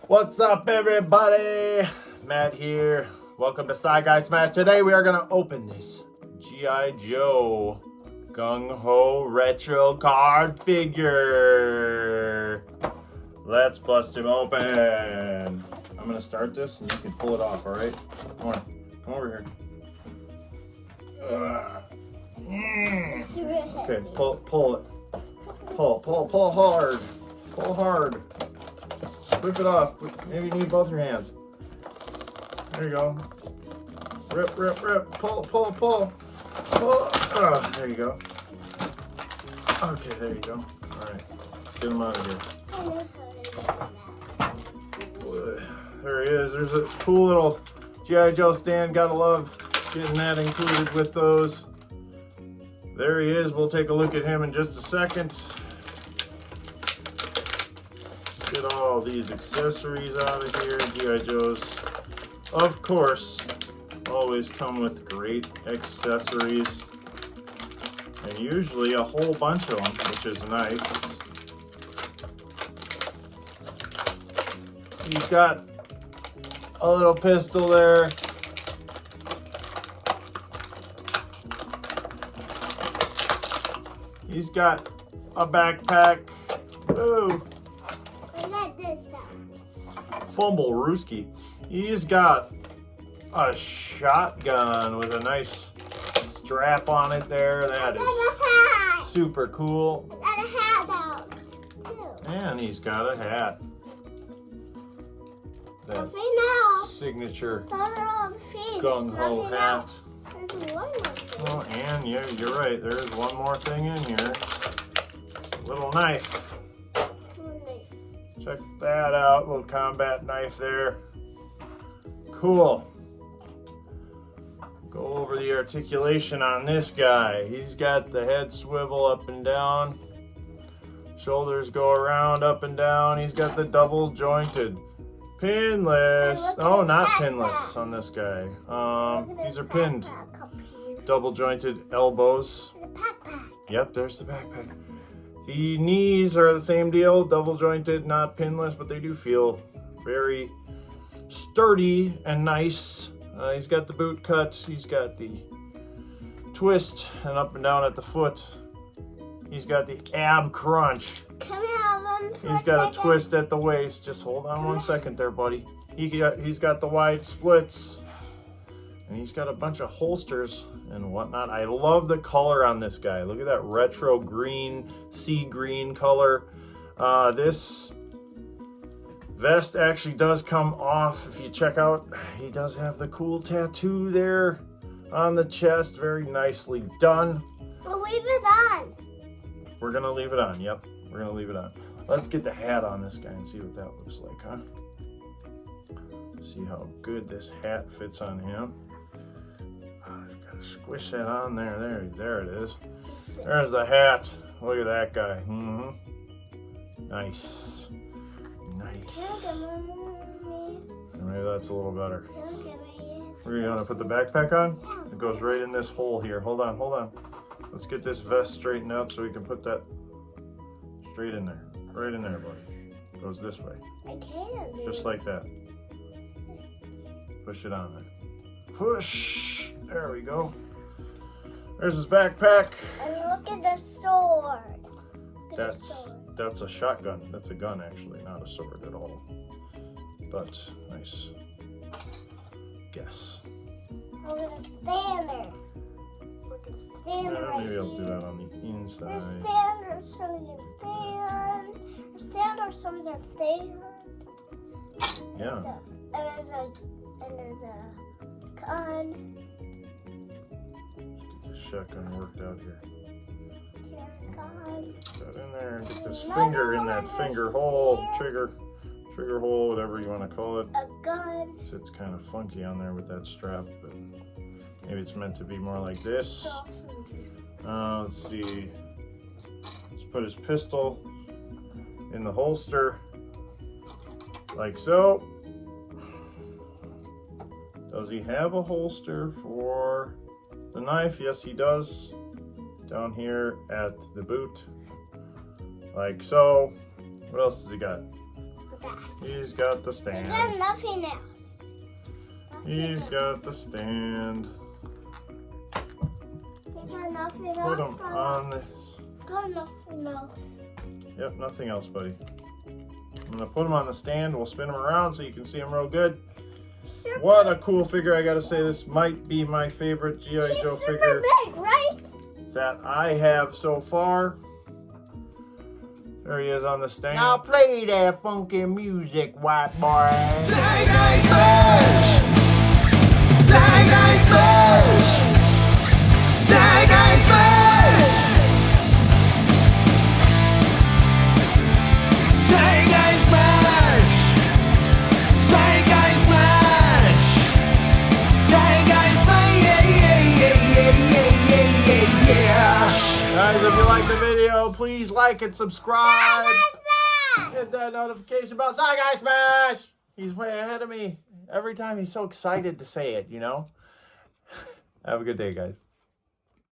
What's up, everybody? Matt here. Welcome to Sci Guy Smash. Today we are going to open this G.I. Joe Gung-Ho retro card figure. Let's bust him open. I'm going to start this and you can pull it off, all right? Come on. Come over here. Okay, pull it. Pull hard. Pull hard. Rip it off. Maybe you need both your hands. There you go. Rip. Pull. Pull. Oh, there you go. Okay, there you go. All right. Let's get him out of here. There he is. There's a cool little G.I. Joe stand. Gotta love getting that included with those. There he is. We'll take a look at him in just a second. Get all these accessories out of here. G.I. Joes, of course, always come with great accessories, and usually a whole bunch of them, which is nice. He's got a little pistol there. He's got a backpack. Woo! Fumble Rooski. He's got a shotgun with a nice strap on it there. That is super cool. And he's got a hat. That signature Gung-Ho hat. Oh, and you're right. There's one more thing in here. A little knife. Check that out, little combat knife there. Cool. Go over the articulation on this guy. He's got the head swivel up and down. Shoulders go around, up and down. He's got the double jointed. Pinless. Oh, not pinless on this guy. These are pinned. Double jointed elbows. Yep, there's the backpack. The knees are the same deal, double jointed, not pinless, but they do feel very sturdy and nice. He's got the boot cut, he's got the twist and up and down at the foot. He's got the ab crunch. Can we have him for He's got a twist at the waist. Just hold on one second there, buddy. He's got the wide splits. And he's got a bunch of holsters and whatnot. I love the color on this guy. Look at that retro green, sea green color. This vest actually does come off. If you check out, he does have the cool tattoo there on the chest. Very nicely done. We'll leave it on. We're gonna leave it on. Yep, we're gonna leave it on. Let's get the hat on this guy and see what that looks like, huh? See how good this hat fits on him. Gotta squish that on there. There it is. There's the hat. Look at that guy. Nice. Maybe that's a little better. We're gonna put the backpack on. It goes right in this hole here. Hold on. Let's get this vest straightened out so we can put that straight in there. Right in there, buddy. Goes this way. I can. Just like that. Push it on there. Push. There we go. There's his backpack. And look at the sword. That's a shotgun. That's a gun, actually, not a sword at all. But nice guess. I'm gonna stand there. Maybe I'll do that on the inside. There's stand so we can stand. Stand so we can stand. Yeah. And there's a gun. Get this shotgun worked out here. Gun. Put that in there and get this finger in that finger hole, trigger hole, whatever you want to call it. A gun. So it's kind of funky on there with that strap, but maybe it's meant to be more like this. Let's see. Let's put his pistol in the holster, like so. Does he have a holster for the knife? Yes, he does. Down here at the boot, like so. What else has he got? that. He's got the We stand. got nothing else. He's got the stand. We got nothing else. Put him on this. Got nothing else. Yep, nothing else, buddy. I'm gonna put him on the stand. We'll spin him around so you can see him real good. Super, What a cool figure. I gotta say, this might be my favorite G.I. he's Joe super figure big, right? that I have so far. There he is on the stand. Now play that funky music, white boy. Zeitgeist Smash! Zeitgeist Smash! Zeitgeist Smash! Zeitgeist Smash! Zeitgeist Smash! Zeitgeist Smash! Yeah. Guys, if you like the video, please like and subscribe. Smash! Hit that notification bell. Zeitgeist Smash! He's way ahead of me. Every time he's so excited to say it, you know? Have a good day, guys.